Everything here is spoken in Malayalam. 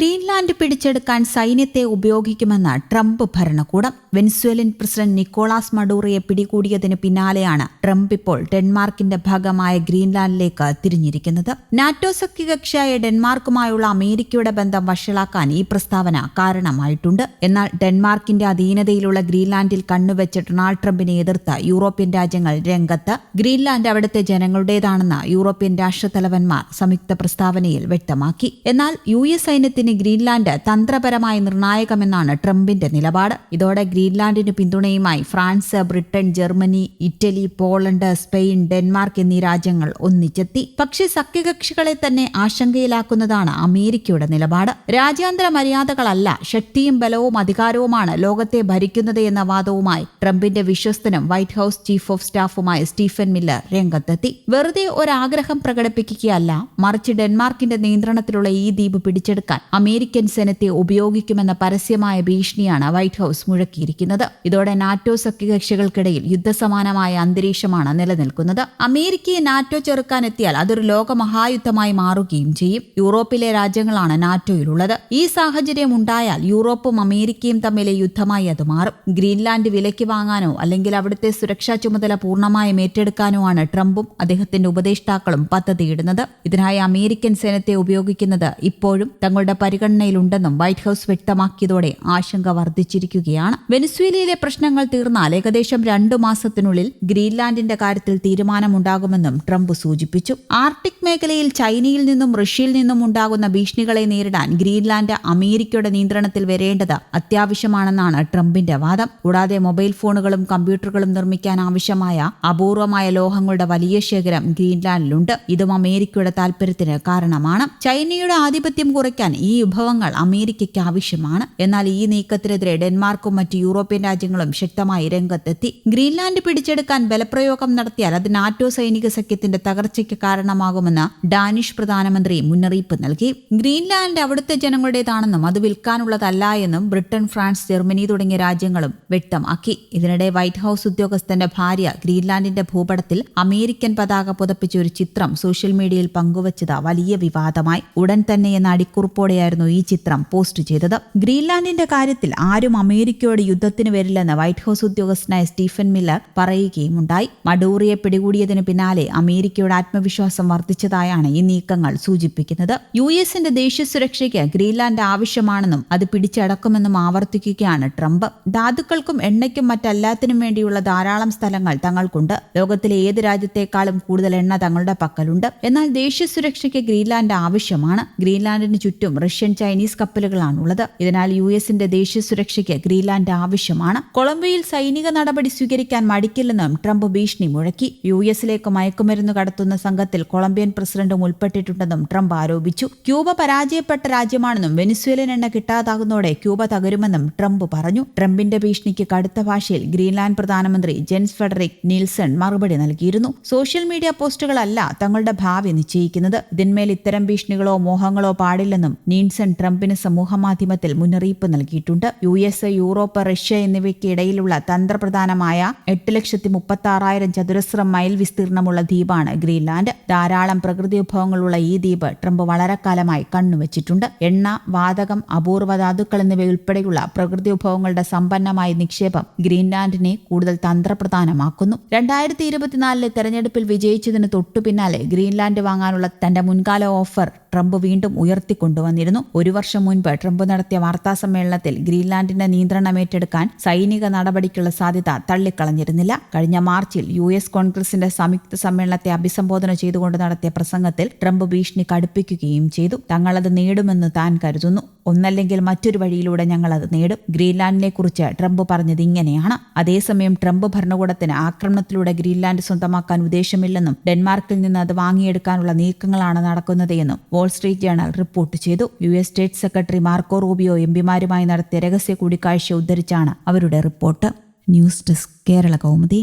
ഗ്രീൻലാൻഡ് പിടിച്ചെടുക്കാൻ സൈന്യത്തെ ഉപയോഗിക്കുമെന്ന് ട്രംപ് ഭരണകൂടം. വെനസ്വേലൻ പ്രസിഡന്റ് നിക്കോളാസ് മഡൂറോയെ പിടികൂടിയതിന് പിന്നാലെയാണ് ട്രംപ് ഇപ്പോൾ ഡെൻമാർക്കിന്റെ ഭാഗമായ ഗ്രീൻലാൻഡിലേക്ക് തിരിഞ്ഞിരിക്കുന്നത്. നാറ്റോ സഖ്യകക്ഷിയായ ഡെൻമാർക്കുമായുള്ള അമേരിക്കയുടെ ബന്ധം വഷളാക്കാൻ ഈ പ്രസ്താവന കാരണമായിട്ടുണ്ട്. എന്നാൽ ഡെൻമാർക്കിന്റെ അധീനതയിലുള്ള ഗ്രീൻലാൻഡിൽ കണ്ണുവെച്ച് ഡൊണാൾഡ് ട്രംപിനെ എതിർത്ത യൂറോപ്യൻ രാജ്യങ്ങൾ രംഗത്ത്. ഗ്രീൻലാൻഡ് അവിടുത്തെ ജനങ്ങളുടേതാണെന്ന് യൂറോപ്യൻ രാഷ്ട്രത്തലവന്മാർ സംയുക്ത പ്രസ്താവനയിൽ വ്യക്തമാക്കി. എന്നാൽ US സൈന്യത്തിന് ഗ്രീൻലാൻഡ് തന്ത്രപരമായി നിർണായകമെന്നാണ് ട്രംപിന്റെ നിലപാട്. ഇതോടെ ഗ്രീൻലാൻഡിന് പിന്തുണയുമായി France, Britain, Germany, Italy, Poland, Spain, Denmark എന്നീ രാജ്യങ്ങൾ ഒന്നിച്ചെത്തി. പക്ഷേ സഖ്യകക്ഷികളെ തന്നെ ആശങ്കയിലാക്കുന്നതാണ് അമേരിക്കയുടെ നിലപാട്. രാജ്യാന്തര മര്യാദകളല്ല, ശക്തിയും ബലവും അധികാരവുമാണ് ലോകത്തെ ഭരിക്കുന്നത് എന്ന വാദവുമായി ട്രംപിന്റെ വിശ്വസ്തനും വൈറ്റ് ഹൌസ് ചീഫ് ഓഫ് സ്റ്റാഫുമായ സ്റ്റീഫൻ മില്ലർ രംഗത്തെത്തി. വെറുതെ ഒരാഗ്രഹം പ്രകടിപ്പിക്കുകയല്ല, മറിച്ച് ഡെൻമാർക്കിന്റെ നിയന്ത്രണത്തിലുള്ള ഈ ദ്വീപ് പിടിച്ചെടുക്കാൻ അമേരിക്കൻ സൈന്യത്തെ ഉപയോഗിക്കുമെന്ന പരസ്യമായ ഭീഷണിയാണ് വൈറ്റ് ഹൌസ് മുഴക്കിയിരിക്കുന്നത്. ഇതോടെ നാറ്റോ സഖ്യകക്ഷികൾക്കിടയിൽ യുദ്ധസമാനമായ അന്തരീക്ഷമാണ് നിലനിൽക്കുന്നത്. അമേരിക്കയെ നാറ്റോ ചെറുക്കാനെത്തിയാൽ അതൊരു ലോകമഹായുദ്ധമായി മാറുകയും ചെയ്യും. യൂറോപ്പിലെ രാജ്യങ്ങളാണ് നാറ്റോയിലുള്ളത്. ഈ സാഹചര്യം ഉണ്ടായാൽ യൂറോപ്പും അമേരിക്കയും തമ്മിലെ യുദ്ധമായി അത് മാറും. ഗ്രീൻലാൻഡ് വിലയ്ക്ക് വാങ്ങാനോ അല്ലെങ്കിൽ അവിടുത്തെ സുരക്ഷാ ചുമതല പൂർണ്ണമായും ഏറ്റെടുക്കാനോ ആണ് ട്രംപും അദ്ദേഹത്തിന്റെ ഉപദേഷ്ടാക്കളും പദ്ധതിയിടുന്നത്. ഇതിനായി അമേരിക്കൻ സൈന്യത്തെ ഉപയോഗിക്കുന്നത് ഇപ്പോഴും തങ്ങളുടെ പരിഗണനയിലുണ്ടെന്നും വൈറ്റ് ഹൌസ് വ്യക്തമാക്കിയതോടെ ആശങ്ക വർദ്ധിച്ചിരിക്കുകയാണ്. വെനസ്വേലയിലെ പ്രശ്നങ്ങൾ തീർന്നാൽ ഏകദേശം 2 മാസത്തിനുള്ളിൽ ഗ്രീൻലാൻഡിന്റെ കാര്യത്തിൽ തീരുമാനമുണ്ടാകുമെന്നും ട്രംപ് സൂചിപ്പിച്ചു. ആർട്ടിക് മേഖലയിൽ ചൈനയിൽ നിന്നും റഷ്യയിൽ നിന്നും ഉണ്ടാകുന്ന ഭീഷണികളെ നേരിടാൻ ഗ്രീൻലാൻഡ് അമേരിക്കയുടെ നിയന്ത്രണത്തിൽ വരേണ്ടത് അത്യാവശ്യമാണെന്നാണ് ട്രംപിന്റെ വാദം. കൂടാതെ മൊബൈൽ ഫോണുകളും കമ്പ്യൂട്ടറുകളും നിർമ്മിക്കാൻ ആവശ്യമായ അപൂർവമായ ലോഹങ്ങളുടെ വലിയ ശേഖരം ഗ്രീൻലാൻഡിലുണ്ട്. ഇതും അമേരിക്കയുടെ താൽപര്യത്തിന് കാരണമാണ്. ചൈനയുടെ ആധിപത്യം കുറയ്ക്കാൻ ഈ വിഭവങ്ങൾ അമേരിക്കയ്ക്ക് ആവശ്യമാണ്. എന്നാൽ ഈ നീക്കത്തിനെതിരെ ഡെൻമാർക്കും മറ്റ് യൂറോപ്യൻ രാജ്യങ്ങളും ശക്തമായി രംഗത്തെത്തി. ഗ്രീൻലാൻഡ് പിടിച്ചെടുക്കാൻ ബലപ്രയോഗം നടത്തിയാൽ അത് നാറ്റോ സൈനിക സഖ്യത്തിന്റെ തകർച്ചയ്ക്ക് കാരണമാകുമെന്ന് ഡാനിഷ് പ്രധാനമന്ത്രി മുന്നറിയിപ്പ് നൽകി. ഗ്രീൻലാൻഡ് അവിടുത്തെ ജനങ്ങളുടേതാണെന്നും അത് വിൽക്കാനുള്ളതല്ല എന്നും ബ്രിട്ടൻ, ഫ്രാൻസ്, ജർമ്മനി തുടങ്ങിയ രാജ്യങ്ങളും വ്യക്തമാക്കി. ഇതിനിടെ വൈറ്റ് ഹൌസ് ഉദ്യോഗസ്ഥന്റെ ഭാര്യ ഗ്രീൻലാൻഡിന്റെ ഭൂപടത്തിൽ അമേരിക്കൻ പതാക പുതപ്പിച്ച ഒരു ചിത്രം സോഷ്യൽ മീഡിയയിൽ പങ്കുവച്ചത് വലിയ വിവാദമായി. ഉടൻ തന്നെ എന്ന അടിക്കുറിപ്പോടെയായിരുന്നു ഈ ചിത്രം പോസ്റ്റ് ചെയ്തത്. ഗ്രീൻലാൻഡിന്റെ കാര്യത്തിൽ ആരും അമേരിക്കയോട് യുദ്ധത്തിന് വരില്ലെന്ന് വൈറ്റ് ഹൌസ് ഉദ്യോഗസ്ഥനായ സ്റ്റീഫൻ മില്ലർ പറയുകയുമുണ്ടായി. മഡൂറോയെ പിടികൂടിയതിന് പിന്നാലെ അമേരിക്കയുടെ ആത്മവിശ്വാസം വർദ്ധിച്ചതായാണ് ഈ നീക്കങ്ങൾ സൂചിപ്പിക്കുന്നത്. US-ന്റെ ദേശീയ സുരക്ഷയ്ക്ക് ഗ്രീൻലാൻഡ് ആവശ്യമാണെന്നും അത് പിടിച്ചടക്കുമെന്നും ആവർത്തിക്കുകയാണ് ട്രംപ്. ധാതുക്കൾക്കും എണ്ണയ്ക്കും മറ്റെല്ലാത്തിനും വേണ്ടിയുള്ള ധാരാളം സ്ഥലങ്ങൾ തങ്ങൾക്കുണ്ട്. ലോകത്തിലെ ഏത് രാജ്യത്തെക്കാളും കൂടുതൽ എണ്ണ തങ്ങളുടെ പക്കലുണ്ട്. എന്നാൽ ദേശീയ സുരക്ഷയ്ക്ക് ഗ്രീൻലാൻഡ് ആവശ്യമാണ്. ഗ്രീൻലാൻഡിന് ചുറ്റും റഷ്യൻ, ചൈനീസ് കപ്പലുകളാണുള്ളത്. ഇതിനാൽ US-ന്റെ ദേശീയ സുരക്ഷയ്ക്ക് ഗ്രീൻലാൻഡ് ആവശ്യമാണ്. കൊളംബിയയിൽ സൈനിക നടപടി സ്വീകരിക്കാൻ മടിക്കില്ലെന്നും ട്രംപ് ഭീഷണി മുഴക്കി. US-ലേക്ക് മയക്കുമരുന്ന് കടത്തുന്ന സംഘത്തിൽ കൊളംബിയൻ പ്രസിഡന്റും ഉൾപ്പെട്ടിട്ടുണ്ടെന്നും ട്രംപ് ആരോപിച്ചു. ക്യൂബ പരാജയപ്പെട്ട രാജ്യമാണെന്നും വെനസ്വേലൻ എണ്ണ കിട്ടാതാകുന്നതോടെ ക്യൂബ തകരുമെന്നും ട്രംപ് പറഞ്ഞു. ട്രംപിന്റെ ഭീഷണിക്ക് കടുത്ത ഭാഷയിൽ ഗ്രീൻലാൻഡ് പ്രധാനമന്ത്രി ജെൻസ് ഫെഡറിക് നീൽസൺ മറുപടി നൽകിയിരുന്നു. സോഷ്യൽ മീഡിയ പോസ്റ്റുകളല്ല തങ്ങളുടെ ഭാവി നിശ്ചയിക്കുന്നത്. ഇതിന്മേൽ ഇത്തരം ഭീഷണികളോ മോഹങ്ങളോ പാടില്ലെന്നും നീൽസൺ ട്രംപിന് സമൂഹമാധ്യമത്തിൽ മുന്നറിയിപ്പ് നൽകിയിട്ടുണ്ട്. US, യൂറോപ്പ്, റഷ്യ എന്നിവയ്ക്ക് ഇടയിലുള്ള തന്ത്രപ്രധാനമായ 8,36,000 ചതുരശ്ര മൈൽ വിസ്തീർണമുള്ള ദ്വീപാണ് ഗ്രീൻലാൻഡ്. ധാരാളം പ്രകൃതി വിഭവങ്ങളുള്ള ഈ ദ്വീപ് ട്രംപ് വളരെ കാലമായി കണ്ണുവച്ചിട്ടുണ്ട്. എണ്ണ, വാതകം, അപൂർവ ധാതുക്കൾ എന്നിവയുൾപ്പെടെയുള്ള പ്രകൃതി വിഭവങ്ങളുടെ സമ്പന്നമായ നിക്ഷേപം ഗ്രീൻലാൻഡിനെ കൂടുതൽ തന്ത്രപ്രധാനമാക്കുന്നു. 2024 തെരഞ്ഞെടുപ്പിൽ വിജയിച്ചതിന് തൊട്ടുപിന്നാലെ ഗ്രീൻലാൻഡ് വാങ്ങാനുള്ള തന്റെ മുൻകാല ഓഫർ ട്രംപ് വീണ്ടും ഉയർത്തിക്കൊണ്ടുവന്നിരുന്നു. 1 വർഷം മുൻപ് ട്രംപ് നടത്തിയ വാർത്താ സമ്മേളനത്തിൽ ഗ്രീൻലാൻഡിന്റെ നിയന്ത്രണം ഏറ്റെടുക്കാൻ സൈനിക നടപടിക്കുള്ള സാധ്യത തള്ളിക്കളഞ്ഞിരുന്നില്ല. കഴിഞ്ഞ മാർച്ചിൽ US കോൺഗ്രസിന്റെ സംയുക്ത സമ്മേളനത്തെ അഭിസംബോധന ചെയ്തുകൊണ്ട് നടത്തിയ പ്രസംഗത്തിൽ ട്രംപ് ഭീഷണി കടുപ്പിക്കുകയും ചെയ്തു. തങ്ങളത് നേടുമെന്ന് താൻ കരുതുന്നു. ഒന്നല്ലെങ്കിൽ മറ്റൊരു വഴിയിലൂടെ ഞങ്ങളത് നേടും. ഗ്രീൻലാൻഡിനെ കുറിച്ച് ട്രംപ് പറഞ്ഞത് ഇങ്ങനെയാണ്. അതേസമയം ട്രംപ് ഭരണകൂടത്തിന് ആക്രമണത്തിലൂടെ ഗ്രീൻലാൻഡ് സ്വന്തമാക്കാൻ ഉദ്ദേശമില്ലെന്നും ഡെൻമാർക്കിൽ നിന്ന് അത് വാങ്ങിയെടുക്കാനുള്ള നീക്കങ്ങളാണ് നടക്കുന്നത് എന്നും വാൾ സ്ട്രീറ്റ് ജേണൽ റിപ്പോർട്ട് ചെയ്തു. US state secretary Marco Rubio MPമാരുമായി നടത്തിയ രഹസ്യ കൂടിക്കാഴ്ച ഉദ്ധരിച്ചാണ് അവരുടെ report. News desk, Kerala Kaumudi.